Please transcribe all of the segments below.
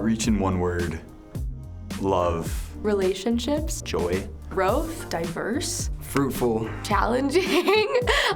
Outreach in one word. Love. Relationships. Joy. Growth. Diverse. Fruitful. Challenging,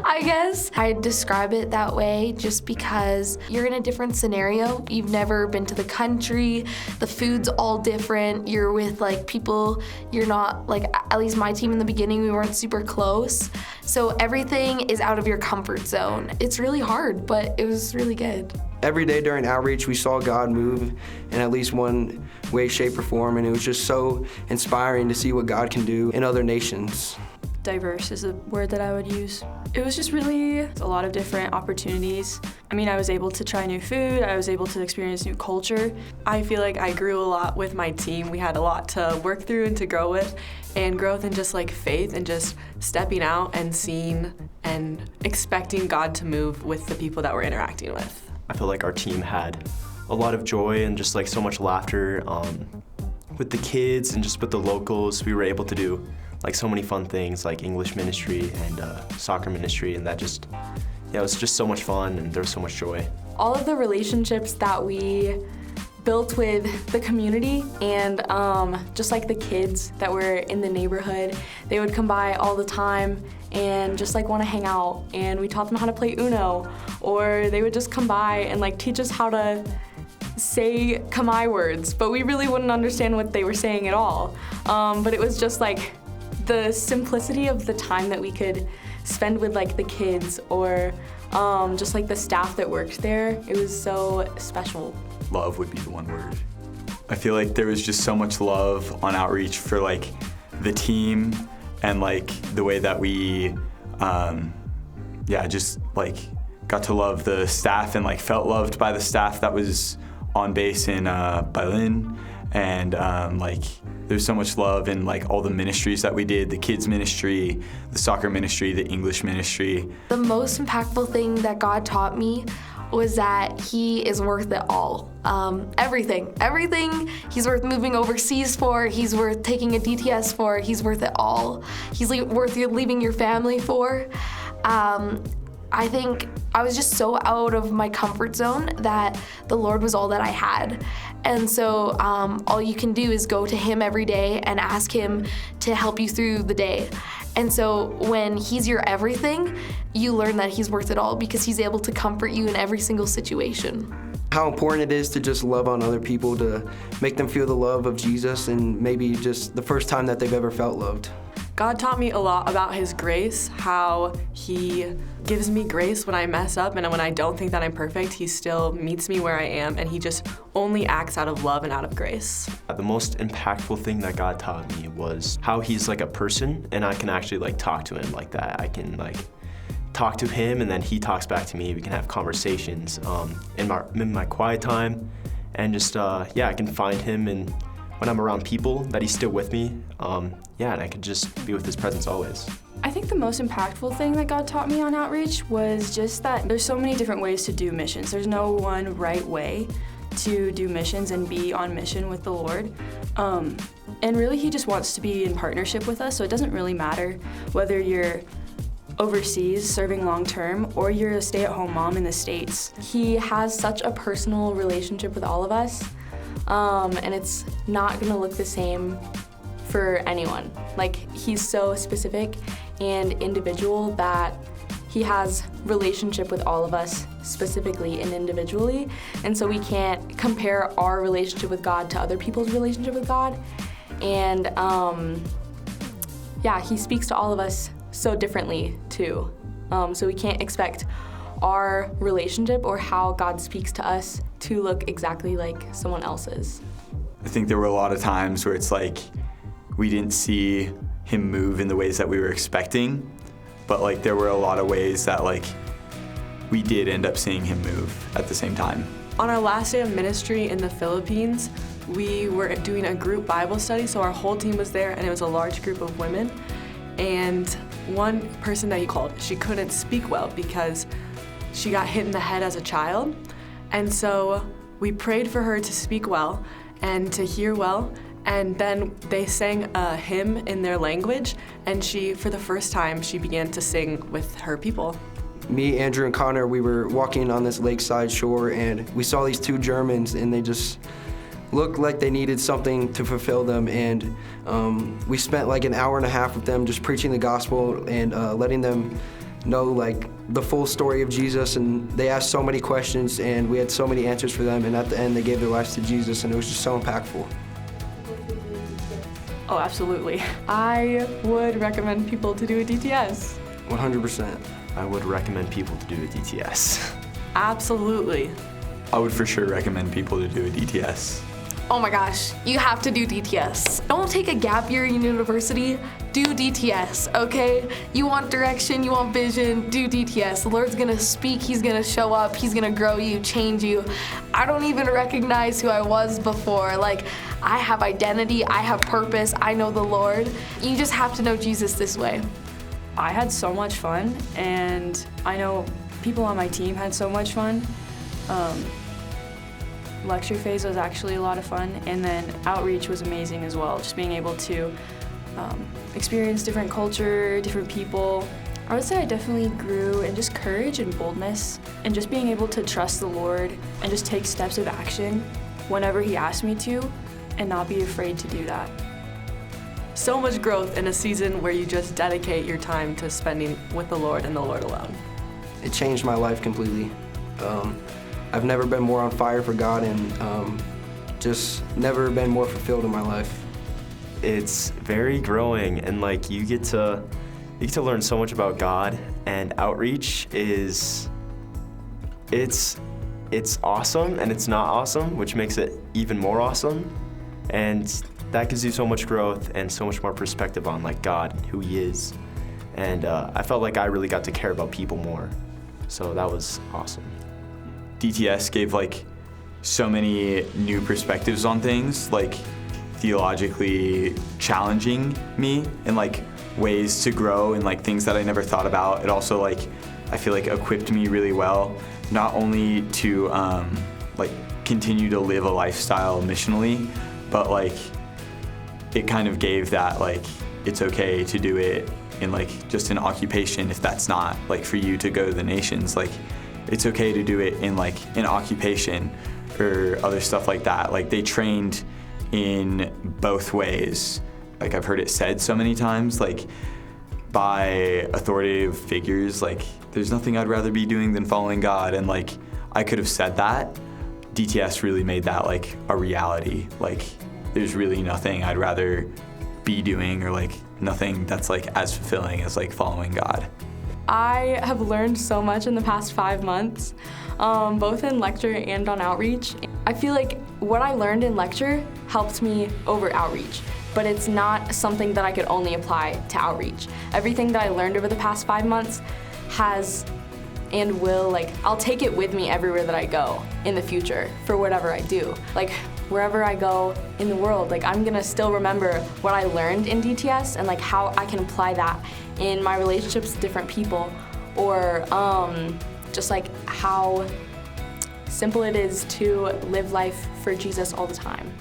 I guess. I describe it that way just because you're in a different scenario. You've never been to the country. The food's all different. You're with like people you're not, like at least my team in the beginning, we weren't super close. So everything is out of your comfort zone. It's really hard, but it was really good. Every day during outreach, we saw God move in at least one way, shape, or form, and it was just so inspiring to see what God can do in other nations. Diverse is the word that I would use. It was just really a lot of different opportunities. I mean, I was able to try new food, I was able to experience new culture. I feel like I grew a lot with my team. We had a lot to work through and to grow with, and growth in just like faith and just stepping out and seeing and expecting God to move with the people that we're interacting with. I feel like our team had a lot of joy and just like so much laughter with the kids and just with the locals. We were able to do like so many fun things like English ministry and soccer ministry, and that just, it was just so much fun and there was so much joy. All of the relationships that we built with the community and just like the kids that were in the neighborhood, they would come by all the time and just like want to hang out, and we taught them how to play Uno, or they would just come by and like teach us how to say Khmer words, but we really wouldn't understand what they were saying at all. But it was just like the simplicity of the time that we could spend with like the kids or just like the staff that worked there. It was so special. Love would be the one word. I feel like there was just so much love on Outreach for like the team and like the way that we just like got to love the staff and like felt loved by the staff that was on base in Berlin. And like there's so much love in like all the ministries that we did, the kids ministry, the soccer ministry, the English ministry. The most impactful thing that God taught me was that he is worth it all. Everything he's worth moving overseas for, he's worth taking a DTS for, he's worth it all. He's worth leaving your family for. I think I was just so out of my comfort zone that the Lord was all that I had. And so all you can do is go to him every day and ask him to help you through the day. And so when he's your everything, you learn that he's worth it all because he's able to comfort you in every single situation. How important it is to just love on other people, to make them feel the love of Jesus, and maybe just the first time that they've ever felt loved. God taught me a lot about his grace, how he gives me grace when I mess up, and when I don't think that I'm perfect, he still meets me where I am, and he just only acts out of love and out of grace. The most impactful thing that God taught me was how he's like a person, and I can actually like talk to him like that. I can like talk to him and then he talks back to me. We can have conversations in my quiet time, and just I can find him, and when I'm around people that he's still with me, and I could just be with his presence always. I think the most impactful thing that God taught me on Outreach was just that there's so many different ways to do missions. There's no one right way to do missions and be on mission with the Lord. And really he just wants to be in partnership with us, so it doesn't really matter whether you're overseas serving long-term or you're a stay-at-home mom in the States. He has such a personal relationship with all of us, and it's not gonna look the same for anyone. Like, he's so specific and individual that he has relationship with all of us specifically and individually, and so we can't compare our relationship with God to other people's relationship with God. And he speaks to all of us so differently too. So we can't expect our relationship or how God speaks to us to look exactly like someone else's. I think there were a lot of times where it's like we didn't see him move in the ways that we were expecting, but like there were a lot of ways that like we did end up seeing him move at the same time. On our last day of ministry in the Philippines, we were doing a group Bible study, so our whole team was there, and it was a large group of women. And one person that he called, she couldn't speak well because she got hit in the head as a child. And so we prayed for her to speak well and to hear well, and then they sang a hymn in their language, and she, for the first time, she began to sing with her people. Me, Andrew, and Connor, we were walking on this lakeside shore, and we saw these two Germans, and they just looked like they needed something to fulfill them, and we spent like an hour and a half with them just preaching the gospel and letting them know like the full story of Jesus, and they asked so many questions and we had so many answers for them, and at the end they gave their lives to Jesus, and it was just so impactful. Oh, absolutely. I would recommend people to do a DTS. 100%. I would recommend people to do a DTS. Absolutely. I would for sure recommend people to do a DTS. Oh my gosh, you have to do DTS. Don't take a gap year in university, do DTS, okay? You want direction, you want vision, do DTS. The Lord's gonna speak, He's gonna show up, He's gonna grow you, change you. I don't even recognize who I was before. Like, I have identity, I have purpose, I know the Lord. You just have to know Jesus this way. I had so much fun, and I know people on my team had so much fun. Lecture phase was actually a lot of fun, and then outreach was amazing as well. Just being able to experience different culture, different people. I would say I definitely grew in just courage and boldness, and just being able to trust the Lord and just take steps of action whenever He asked me to, and not be afraid to do that. So much growth in a season where you just dedicate your time to spending with the Lord and the Lord alone. It changed my life completely. I've never been more on fire for God, and just never been more fulfilled in my life. It's very growing, and like you get to learn so much about God, and outreach is it's awesome and it's not awesome, which makes it even more awesome. And that gives you so much growth and so much more perspective on like God, who He is. And I felt like I really got to care about people more. So that was awesome. DTS gave like so many new perspectives on things, like theologically challenging me in like ways to grow and like things that I never thought about. It also like, I feel like equipped me really well, not only to like continue to live a lifestyle missionally, but like it kind of gave that like, it's okay to do it in like just an occupation if that's not like for you to go to the nations. Like, it's okay to do it in like an occupation or other stuff like that. Like they trained in both ways. Like I've heard it said so many times, like by authoritative figures, like there's nothing I'd rather be doing than following God. And like I could have said that. DTS really made that like a reality. Like there's really nothing I'd rather be doing, or like nothing that's like as fulfilling as like following God. I have learned so much in the past 5 months, both in lecture and on outreach. I feel like what I learned in lecture helped me over outreach, but it's not something that I could only apply to outreach. Everything that I learned over the past 5 months has and will, like, I'll take it with me everywhere that I go in the future for whatever I do. Like, wherever I go in the world, like, I'm gonna still remember what I learned in DTS and like how I can apply that in my relationships with different people, or just like how simple it is to live life for Jesus all the time.